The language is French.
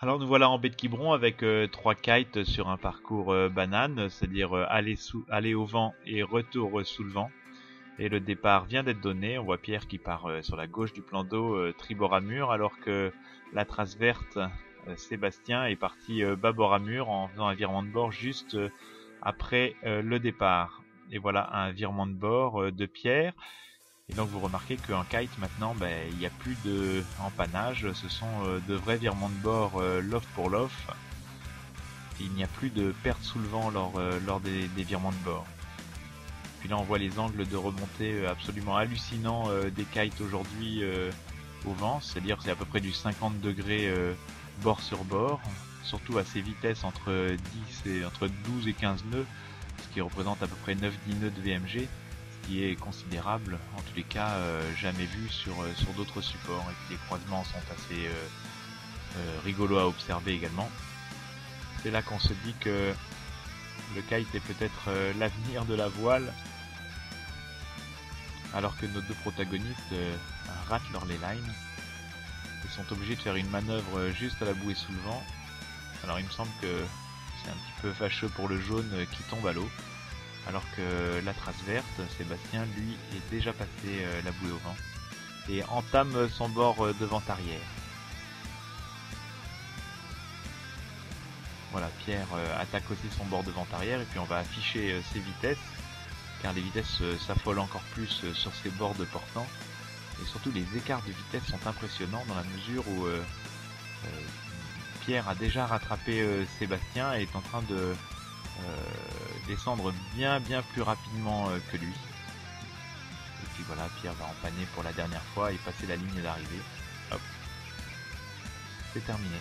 Alors nous voilà en baie de Quiberon avec trois kites sur un parcours banane, c'est-à-dire aller au vent et retour sous le vent. Et le départ vient d'être donné. On voit Pierre qui part sur la gauche du plan d'eau, tribord à mur, alors que la trace verte, Sébastien, est parti bâbord à mur en faisant un virement de bord juste après le départ. Et voilà un virement de bord de Pierre. Et donc vous remarquez qu'en kite maintenant, il n'y a plus de empannage, ce sont de vrais virements de bord loft pour loft. Il n'y a plus de perte sous le vent lors des virements de bord. Puis là on voit les angles de remontée absolument hallucinants des kites aujourd'hui au vent, c'est-à-dire c'est à peu près du 50 degrés bord sur bord, surtout à ces vitesses entre 12 et 15 nœuds, ce qui représente à peu près 9-10 nœuds de VMG, ce qui est considérable, en tous les cas jamais vu sur d'autres supports, et puis les croisements sont assez rigolos à observer également. C'est là qu'on se dit que le kite est peut-être l'avenir de la voile, alors que nos deux protagonistes ratent leur leyline et sont obligés de faire une manœuvre juste à la bouée sous le vent. Alors il me semble que c'est un petit peu fâcheux pour le jaune qui tombe à l'eau, alors que la trace verte, Sébastien, lui, est déjà passé la bouée au vent et entame son bord devant-arrière. Voilà, Pierre attaque aussi son bord devant-arrière et puis on va afficher ses vitesses, car les vitesses s'affolent encore plus sur ces bords de portant, et surtout les écarts de vitesse sont impressionnants dans la mesure où Pierre a déjà rattrapé Sébastien et est en train de descendre bien plus rapidement que lui. Et puis voilà, Pierre va empanner pour la dernière fois et passer la ligne d'arrivée. Hop, c'est terminé.